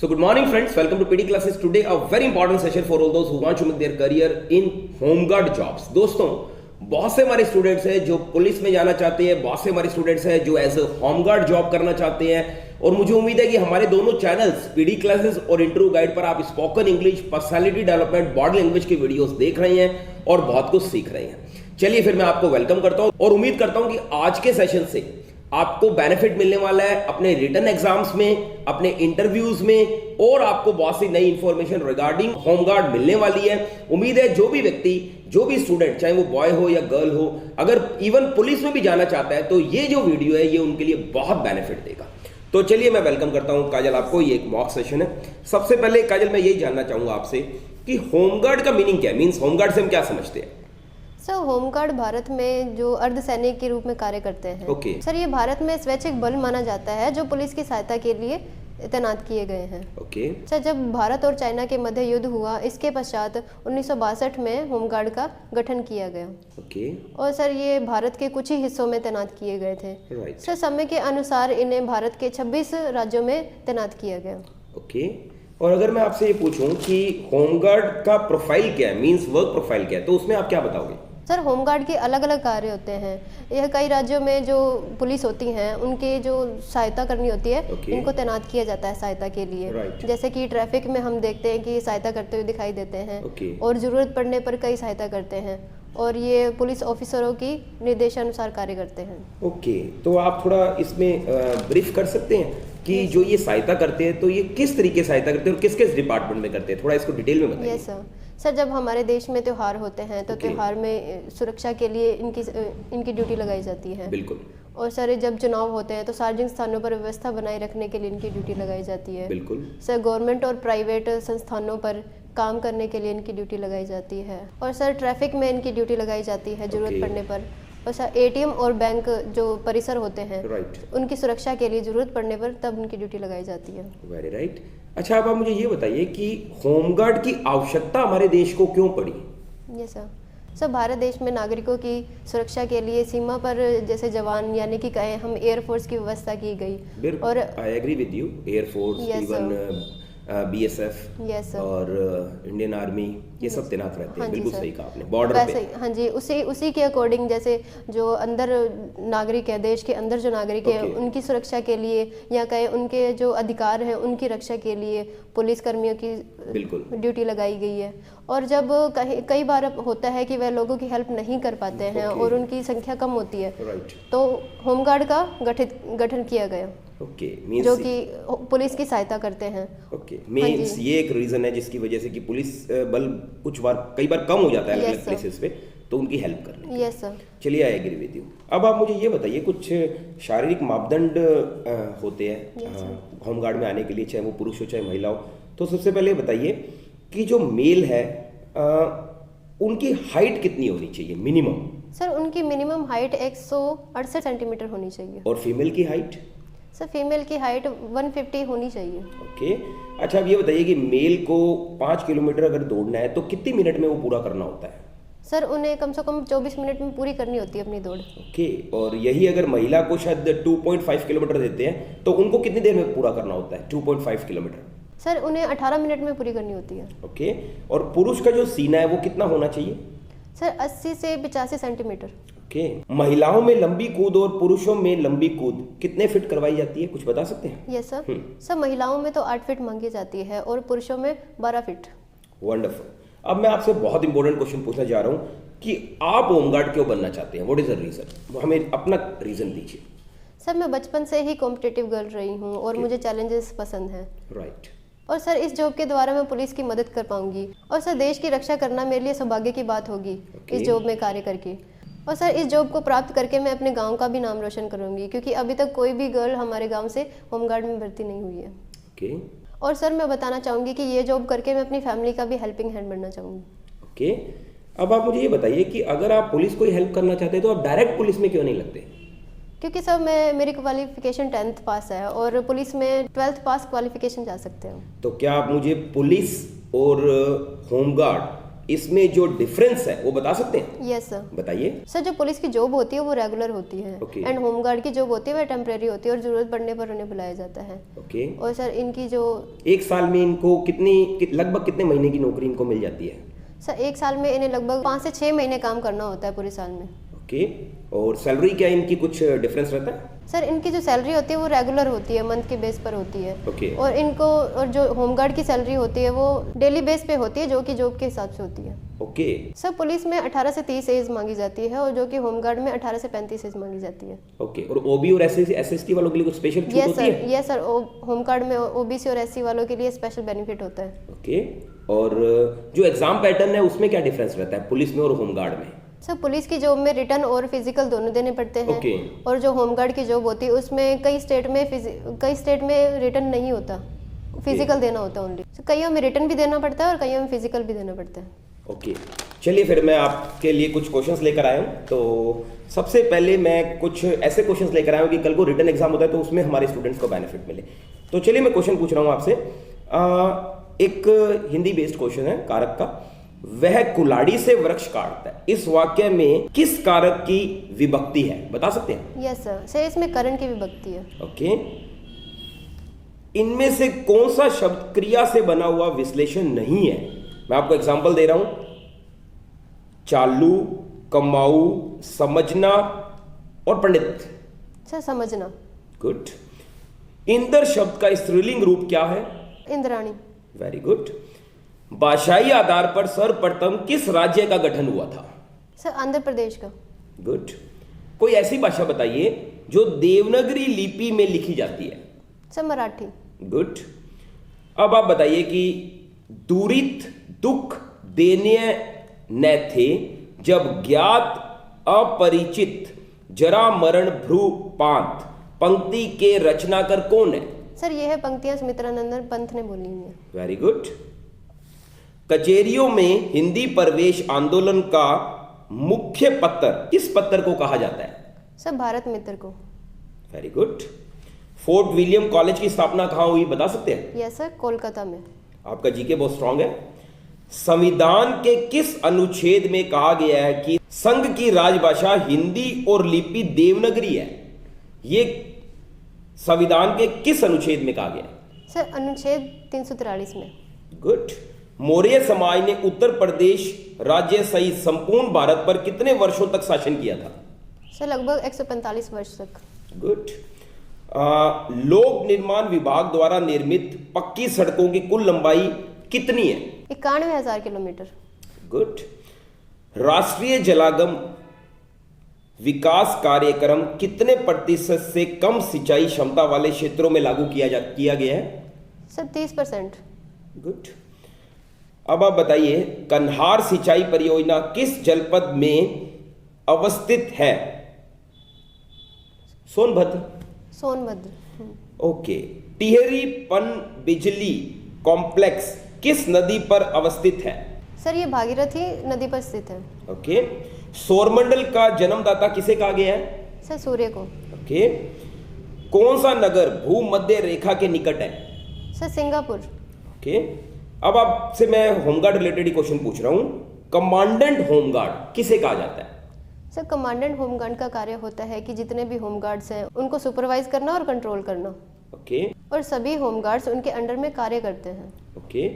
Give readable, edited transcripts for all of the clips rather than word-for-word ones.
So good morning friends, welcome to PD classes. Today a very important session for all those who want to make their career in home guard jobs. दोस्तों बहुत से हमारे students हैं जो police में जाना चाहते हैं, बहुत से हमारे स्टूडेंट्स हैं जो as a home guard job करना चाहते हैं और मुझे उम्मीद है कि हमारे दोनों चैनल्स पीडी क्लासेस और इंटरव्यू गाइड पर आप spoken English, personality development, body language की वीडियोस देख रहे हैं और बहुत कुछ सीख रहे हैं। चलिए फिर मैं आपको वेलकम करता हूं और उम्मीद करता हूं कि आज के सेशन से आपको बेनिफिट मिलने वाला है अपने रिटन एग्जाम्स में, अपने इंटरव्यूज में और आपको बहुत सी नई इंफॉर्मेशन रिगार्डिंग होम गार्ड मिलने वाली है। उम्मीद है जो भी व्यक्ति, जो भी स्टूडेंट, चाहे वो बॉय हो या गर्ल हो, अगर इवन पुलिस में भी जाना चाहता है तो ये जो वीडियो है ये उनके लिए बहुत बेनिफिट देगा। तो चलिए मैं वेलकम करता हूं काजल आपको। ये एक मॉक सेशन है। सबसे पहले काजल मैं यही जानना चाहूंगा आपसे कि होमगार्ड का मीनिंग क्या है, मीन्स होमगार्ड से हम क्या समझते हैं? सर होमगार्ड भारत में जो अर्धसैनिक के रूप में कार्य करते हैं। ओके। सर ये भारत में स्वैच्छिक बल माना जाता है जो पुलिस की सहायता के लिए तैनात किए गए हैं। ओके। सर जब भारत और चाइना के मध्य युद्ध हुआ, इसके पश्चात 1962 में होमगार्ड का गठन किया गया। ओके। और सर ये भारत के कुछ ही हिस्सों में तैनात किए गए थे। राइट। सर समय के अनुसार इन्हें भारत के 26 राज्यों में तैनात किया गया। ओके। और अगर मैं आपसे ये पूछूं कि होमगार्ड का प्रोफाइल क्या है, मींस वर्क प्रोफाइल क्या है, तो उसमें आप क्या बताओगे? सर होमगार्ड के अलग अलग कार्य होते हैं। यह कई राज्यों में जो पुलिस होती हैं उनके जो सहायता करनी होती है, इनको तैनात किया जाता है सहायता के लिए। जैसे कि ट्रैफिक में हम देखते हैं कि सहायता करते हुए दिखाई देते हैं और ज़रूरत पड़ने पर कई सहायता करते हैं और ये पुलिस ऑफिसरों की निर्देशानुसार कार्य करते हैं। ओके, तो आप थोड़ा इसमें ब्रीफ कर सकते हैं कि जो ये सहायता करते हैं तो ये किस तरीके से सहायता करते हैं और किस किस डिपार्टमेंट में करते हैं, थोड़ा इसको डिटेल में बताइए। यस सर, जब हमारे देश में त्यौहार होते हैं तो त्यौहार में सुरक्षा के लिए इनकी ड्यूटी लगाई जाती है। बिल्कुल। और सर जब चुनाव होते हैं तो सार्वजनिक स्थानों पर व्यवस्था बनाए रखने के लिए इनकी ड्यूटी लगाई जाती है। बिल्कुल। सर गवर्नमेंट और प्राइवेट संस्थानों पर काम करने के लिए इनकी ड्यूटी लगाई जाती है। और सर ट्रैफिक में इनकी ड्यूटी लगाई जाती है जरूरत पड़ने पर। और सर एटीएम और बैंक जो परिसर होते हैं, उनकी सुरक्षा के लिए जरूरत पड़ने पर तब उनकी ड्यूटी लगाई जाती है। Very right. अच्छा, अब आप मुझे ये बताइए कि होमगार्ड की आवश्यकता हमारे देश को क्यों पड़ी? यस सर, भारत देश में नागरिकों की सुरक्षा के लिए सीमा पर जैसे जवान यानी कि कहें हम एयरफोर्स की व्यवस्था की गई। और I agree with you, air force, even BSF और इंडियन आर्मी, ये सब तैनात रहते हैं। बिल्कुल सही कहा आपने। बॉर्डर पे हाँ जी, उसी के अकॉर्डिंग जैसे जो अंदर नागरिक है, देश के अंदर जो नागरिक है उनकी सुरक्षा के लिए या कहें उनके जो अधिकार हैं उनकी रक्षा के लिए पुलिस कर्मियों की बिल्कुल ड्यूटी लगाई गई है। और जब कई बार होता है कि वह लोगों की हेल्प नहीं कर पाते हैं और उनकी संख्या कम होती है, तो होमगार्ड का गठन किया गया। ओके, जो कि पुलिस की सहायता करते हैं। ओके, मींस ये एक रीजन है जिसकी वजह से कि पुलिस बल कई बार कम हो जाता है अलग प्लेसेस पे, तो उनकी हेल्प करने। Yes sir. चलिए, आई एग्री विद यू। अब आप मुझे ये बताइए, कुछ शारीरिक मापदंड होते हैं होमगार्ड में आने के लिए, चाहे वो पुरुष हो चाहे महिला हो। तो सबसे पहले बताइए कि जो मेल है उनकी हाइट कितनी होनी चाहिए मिनिमम? सर उनकी मिनिमम हाइट 168 सेंटीमीटर होनी चाहिए। और फीमेल की हाइट? सर फीमेल की हाइट 150 होनी चाहिए। ओके। अच्छा, अब ये बताइए कि मेल को 5 किलोमीटर अगर दौड़ना है तो कितनी मिनट में वो पूरा करना होता है? सर उन्हें कम से कम 24 मिनट में पूरी करनी होती है अपनी दौड़। ओके। और यही अगर महिला को शायद 2.5 किलोमीटर देते हैं तो उनको कितनी देर में पूरा करना होता है 2.5 किलोमीटर? सर उन्हें 18 मिनट में पूरी करनी होती है। ओके। और पुरुष का जो सीना है वो कितना होना चाहिए? सर 80 से 85 सेंटीमीटर। ओके। महिलाओं में लंबी कूद और पुरुषों में लंबी कूद कितने फीट करवाई जाती है, कुछ बता सकते हैं? Yes sir. सर महिलाओं में तो 8 फीट मांगी जाती है और पुरुषों में 12 फीट। वंडरफुल। अब मैं आपसे बहुत इंपॉर्टेंट क्वेश्चन पूछना चाह रहा हूँ कि आप होमगार्ड क्यों बनना चाहते हैं? What is the reason? हमें अपना रीजन दीजिए। सर मैं बचपन से ही कॉम्पिटिटिव गर्ल रही हूँ और मुझे चैलेंजेस पसंद हैं। राइट। और सर इस जॉब के द्वारा मैं पुलिस की मदद कर पाऊंगी और सर देश की रक्षा करना मेरे लिए सौभाग्य की बात होगी इस जॉब में कार्य करके। और सर इस जॉब को प्राप्त करके मैं अपने गांव का भी नाम रोशन करूंगी, क्योंकि अभी तक कोई भी गर्ल हमारे गांव से होमगार्ड में भर्ती नहीं हुई है। ओके। और सर मैं बताना चाहूँगी कि ये जॉब करके मैं अपनी फैमिली का भी हेल्पिंग हैंड बनना चाहूँगी। ओके। अब आप मुझे ये बताइए कि अगर आप पुलिस को हेल्प करना चाहते हैं तो आप डायरेक्ट पुलिस में क्यों नहीं लगते? क्योंकि सर मेरी क्वालिफिकेशन 10th पास है और पुलिस में 12th पास क्वालिफिकेशन जा सकते हो। तो क्या आप मुझे पुलिस और होमगार्ड इसमें जो डिफरेंस है वो बता सकते हैं? Yes sir. बताइए। सर जो पुलिस की जॉब होती है वो रेगुलर होती है Okay. एंड होमगार्ड की जॉब होती है वो टेम्परेरी होती है और जरूरत पड़ने पर उन्हें बुलाया जाता है। ओके। और सर इनकी जो एक साल में इनको लगभग कितने महीने की नौकरी इनको मिल जाती है? सर एक साल में इन्हें लगभग 5 से 6 महीने काम करना होता है पूरे साल में। ओके। और सैलरी क्या इनकी कुछ डिफरेंस रहता है? सर इनकी जो सैलरी होती है वो रेगुलर होती है, मंथ के बेस पर होती है। ओके। और जो होमगार्ड की सैलरी होती है वो डेली बेस पे होती है जो कि जॉब के हिसाब से होती है। ओके। सर पुलिस में 18 से 30 एज मांगी जाती है और जो कि होमगार्ड में 18 से 35 एज मांगी जाती है। ओके। और ओबी और एसएसटी वालों के लिए कुछ स्पेशल छूट होती है? यस सर, होमगार्ड में ओबीसी और एससी वालों के लिए स्पेशल बेनिफिट होता है। ओके। और जो एग्जाम पैटर्न है उसमें क्या डिफरेंस रहता है पुलिस में और होमगार्ड में? सर पुलिस की जॉब में रिटर्न और फिजिकल दोनों देने पड़ते हैं। Okay. और जो होमगार्ड की जॉब होती है उसमें कई स्टेट में रिटर्न नहीं होता, फिजिकल देना होता है ओनली। कईयों में रिटर्न भी देना पड़ता है और कईयों में फिजिकल भी देना पड़ता है। ओके। चलिए फिर मैं आपके लिए कुछ क्वेश्चंस लेकर आया हूँ। तो सबसे पहले मैं कुछ ऐसे क्वेश्चंस लेकर आया हूँ कि कल को रिटर्न एग्जाम होता है तो उसमें हमारे स्टूडेंट्स को बेनिफिट मिले। तो चलिए मैं क्वेश्चन पूछ रहा हूँ आपसे। एक हिंदी बेस्ड क्वेश्चन है कारक का। वह कुल्हाड़ी से वृक्ष काटता है, इस वाक्य में किस कारक की विभक्ति है, बता सकते हैं? यस सर, इसमें करण की विभक्ति है। ओके। इनमें से कौन सा शब्द क्रिया से बना हुआ विश्लेषण नहीं है? मैं आपको एग्जांपल दे रहा हूं। चालू, कमाऊ, समझना और पंडित। सर समझना। गुड। इंद्र शब्द का स्त्रीलिंग रूप क्या है? इंद्राणी। Very good. भाषाई आधार पर सर्वप्रथम किस राज्य का गठन हुआ था? सर आंध्र प्रदेश का। गुड। कोई ऐसी भाषा बताइए जो देवनागरी लिपि में लिखी जाती है? सर मराठी। गुड। अब आप बताइए कि दूरित दुख देने न थे जब ज्ञात अपरिचित जरा मरण भ्रूपांत पंक्ति के रचनाकार कौन है? सर ये है पंक्तियां सुमित्रानंदन पंत ने बोली हुई है। Very good. कचेरियों में हिंदी प्रवेश आंदोलन का मुख्य पत्र किस पत्र को कहा जाता है? सर भारत मित्र को। Very good. Fort William college की स्थापना कहां हुई, बता सकते हैं? यस सर, कोलकाता में। आपका जीके बहुत स्ट्रांग है। संविधान के किस अनुच्छेद में कहा गया है कि संघ की राजभाषा हिंदी और लिपि देवनागरी है? ये संविधान के किस अनुच्छेद में कहा गया है? सर अनुच्छेद 343 में। गुड। मौर्य समाज ने उत्तर प्रदेश राज्य सहित संपूर्ण भारत पर कितने वर्षों तक शासन किया था? सर लगभग 145 वर्ष तक। गुड। लोक निर्माण विभाग द्वारा निर्मित पक्की सड़कों की कुल लंबाई कितनी है? 91,000 किलोमीटर। गुड। राष्ट्रीय जलागम विकास कार्यक्रम कितने प्रतिशत से कम सिंचाई क्षमता वाले क्षेत्रों में लागू किया गया है? सर 30%। गुड। अब आप बताइए कन्हार सिंचाई परियोजना किस जनपद में अवस्थित है? सोनभद्र। ओके। टिहरी पन बिजली कॉम्प्लेक्स किस नदी पर अवस्थित है? सर ये भागीरथी नदी पर स्थित है। ओके। सौरमंडल का जन्मदाता किसे कहा गया है? सर सूर्य को। ओके। कौन सा नगर भूमध्य रेखा के निकट है? Sir Singapore. ओके। अब आपसे मैं होमगार्ड रिलेटेड ही क्वेश्चन पूछ रहा हूं। कमांडेंट होमगार्ड किसे कहा जाता है? सर कमांडेंट होमगार्ड का कार्य होता है कि जितने भी होमगार्ड्स हैं उनको सुपरवाइज करना और कंट्रोल करना। ओके। और सभी होमगार्ड्स उनके अंडर में कार्य करते हैं। ओके।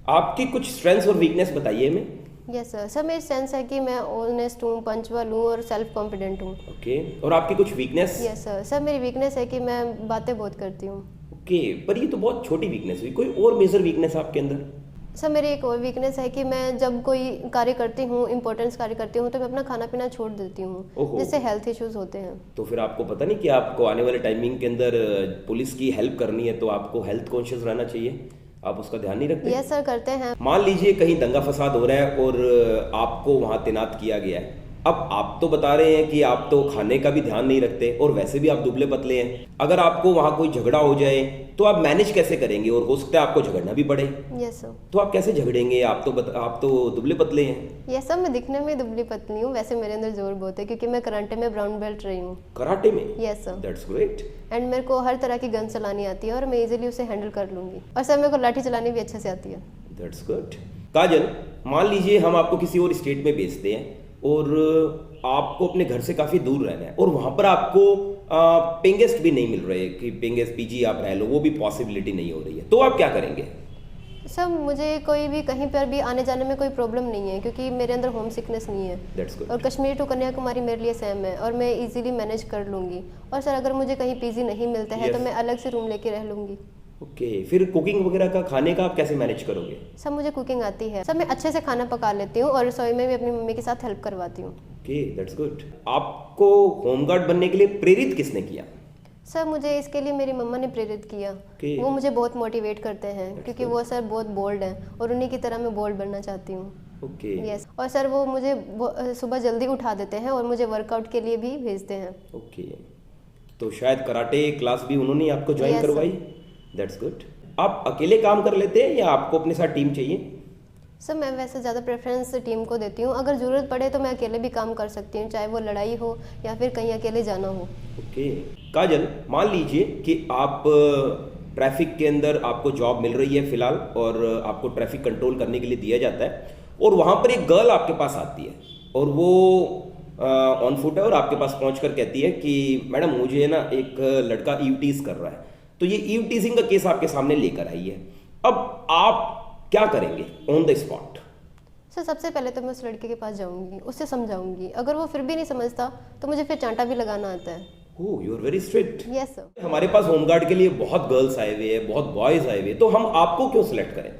आपकी कुछ स्ट्रेंथ्स और वीकनेस बताइए हमें। Yes sir. सर मेरी सेंस है कि मैं ऑनेस्ट हूँ, पंचुअल हूँ और सेल्फ कॉन्फिडेंट हूँ। ओके। और आपकी कुछ वीकनेस? Yes sir. सर मेरी वीकनेस है कि मैं बातें बहुत करती हूँ। ओके। पर ये तो बहुत छोटी वीकनेस हुई, कोई और मेजर वीकनेस आपके अंदर? सर मेरी एक और वीकनेस है कि मैं जब कोई कार्य करती हूँ, इंपॉर्टेंस कार्य करती हूँ, तो मैं अपना खाना पीना छोड़ देती हूँ जिससे हेल्थ इश्यूज होते हैं। तो फिर आपको पता नहीं कि आपको आने वाले टाइमिंग के अंदर पुलिस की हेल्प करनी है तो आपको हेल्थ कॉन्शियस रहना चाहिए, आप उसका ध्यान नहीं रखते? यस सर करते हैं। मान लीजिए कहीं दंगा फसाद हो रहा है और आपको वहां तैनात किया गया है। अब आप तो बता रहे हैं कि आप तो खाने का भी ध्यान नहीं रखते और वैसे भी आप दुबले पतले हैं। अगर आपको वहां कोई झगड़ा हो जाए तो आप मैनेज कैसे करेंगे? और हो सकता है आपको झगड़ना भी पड़े। Yes sir. तो आप कैसे झगड़ेंगे? आप तो दुबले पतले हैं। यस सर, मैं दिखने में दुबली पतली हूँ, वैसे मेरे अंदर जोर बहुत है क्योंकि मैं कराटे में ब्राउन बेल्ट रही हूँ। कराटे में? Yes sir. That's great. And मेरे को हर तरह की गन चलानी आती है और मैं इजीली उसे हैंडल कर लूंगी। और सर मेरे को लाठी चलानी भी अच्छे से आती है। That's good. काजल, मान लीजिए हम आपको किसी और स्टेट में भेजते हैं और आपको अपने घर से काफ़ी दूर रहना है और वहाँ पर आपको पेइंग गेस्ट भी नहीं मिल रहे कि पेइंग गेस्ट पीजी आप रह लो, वो भी पॉसिबिलिटी नहीं हो रही है, तो आप क्या करेंगे? सर मुझे कोई भी कहीं पर भी आने जाने में कोई प्रॉब्लम नहीं है क्योंकि मेरे अंदर होम सिकनेस नहीं है। That's good. और कश्मीर टू कन्याकुमारी मेरे लिए सेम है और मैं इजीली मैनेज कर लूँगी। और सर अगर मुझे कहीं पीजी नहीं मिलता है तो Yes. मैं अलग से रूम लेके रह लूँगी। ओके, फिर कुकिंग वगैरह का, खाने का आप कैसे मैनेज करोगे? सर मुझे कुकिंग आती है। सर मैं अच्छे से खाना पका लेती हूँ और रसोई में भी अपनी मम्मी के साथ हेल्प करवाती हूँ। Okay, that's good. आपको होमगार्ड बनने के लिए प्रेरित किसने किया? सर मुझे इसके लिए मेरी मम्मा ने प्रेरित किया। Okay. वो मुझे बहुत मोटिवेट करते हैं क्योंकि वो सर बहुत बोल्ड हैं और उन्हीं की तरह मैं बोल्ड बनना चाहती हूँ। ओके। यस, और सर वो मुझे सुबह जल्दी उठा देते हैं और मुझे वर्कआउट के लिए भी भेजते हैं। ओके, तो शायद कराटे क्लास भी उन्होंने आपको ज्वाइन Yes, करवाई? That's good. आप अकेले काम कर लेते हैं या आपको अपने साथ टीम चाहिए? सर मैं वैसे ज़्यादा प्रेफरेंस टीम को देती हूँ। अगर ज़रूरत पड़े तो मैं अकेले भी काम कर सकती हूँ, चाहे वो लड़ाई हो या फिर कहीं अकेले जाना हो। ओके। काजल, मान लीजिए कि आप ट्रैफिक के अंदर आपको जॉब मिल रही है फिलहाल और आपको ट्रैफिक कंट्रोल करने के लिए दिया जाता है और वहाँ पर एक गर्ल आपके पास आती है और वो ऑन फुट है और आपके पास पहुँचकर कहती है कि मैडम मुझे ना एक लड़का ईव टीज कर रहा है, तो ये ईव टीजिंग का केस आपके सामने लेकर आई है। अब आप क्या करेंगे ऑन द स्पॉट? सर सबसे पहले तो मैं उस लड़के के पास जाऊंगी, उससे समझाऊंगी। अगर वो फिर भी नहीं समझता तो मुझे फिर चांटा भी लगाना आता है। Oh, you are very strict. Yes sir. हमारे पास होमगार्ड के लिए बहुत गर्ल्स आए हुए हैं, बहुत बॉयज आए हुए हैं, तो हम आपको क्यों सिलेक्ट करें?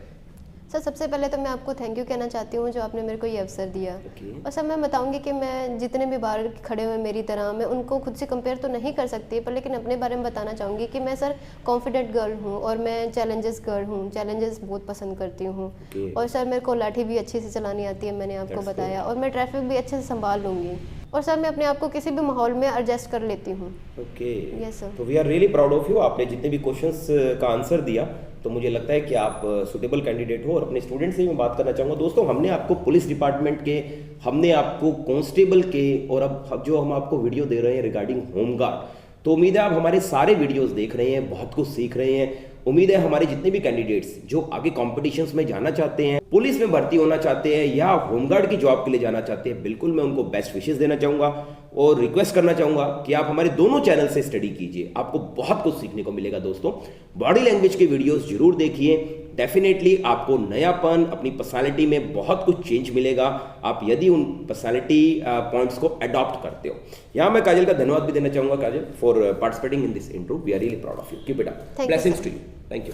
सर सबसे पहले तो मैं आपको थैंक यू कहना चाहती हूँ जो आपने मेरे को ये अवसर दिया। Okay. और सर मैं बताऊंगी कि मैं जितने भी बाहर खड़े हुए मेरी तरह, मैं उनको खुद से कंपेयर तो नहीं कर सकती, पर लेकिन अपने बारे में बताना चाहूँगी कि मैं सर कॉन्फिडेंट गर्ल हूँ और मैं चैलेंजेस गर्ल हूँ, चैलेंजेस बहुत पसंद करती हूँ। Okay. और सर मेरे को लाठी भी अच्छे से चलानी आती है, मैंने आपको बताया। और मैं ट्रैफिक भी अच्छे से संभाल लूँगी और सर मैं अपने आप को किसी भी माहौल में एडजस्ट कर लेती हूँ। Okay, yes sir. तो we are really proud of you. आपने जितने भी क्वेश्चंस का आंसर दिया तो मुझे लगता है कि आप सुटेबल कैंडिडेट हो। और अपने स्टूडेंट से मैं बात करना चाहूँगा, दोस्तों हमने आपको पुलिस डिपार्टमेंट के, हमने आपको कांस्टेबल के और अब जो हम आपको वीडियो दे रहे हैं रिगार्डिंग होमगार्ड, तो उम्मीद है आप हमारे सारे वीडियोस देख रहे हैं, बहुत कुछ सीख रहे हैं। उम्मीद है हमारे जितने भी कैंडिडेट्स जो आगे कॉम्पिटिशन्स में जाना चाहते हैं, पुलिस में भर्ती होना चाहते हैं या होमगार्ड की जॉब के लिए जाना चाहते हैं, बिल्कुल मैं उनको बेस्ट विशेस देना चाहूँगा और रिक्वेस्ट करना चाहूँगा कि आप हमारे दोनों चैनल से स्टडी कीजिए, आपको बहुत कुछ सीखने को मिलेगा। दोस्तों बॉडी लैंग्वेज के वीडियोस जरूर देखिए, डेफिनेटली आपको नयापन, अपनी पर्सनालिटी में बहुत कुछ चेंज मिलेगा आप यदि उन पर्सनालिटी पॉइंट्स को अडॉप्ट करते हो। यहाँ मैं काजल का धन्यवाद भी देना चाहूँगा, Kajal, for participating in this intro. We are really proud of you. Keep it up. Blessings to you. Thank you.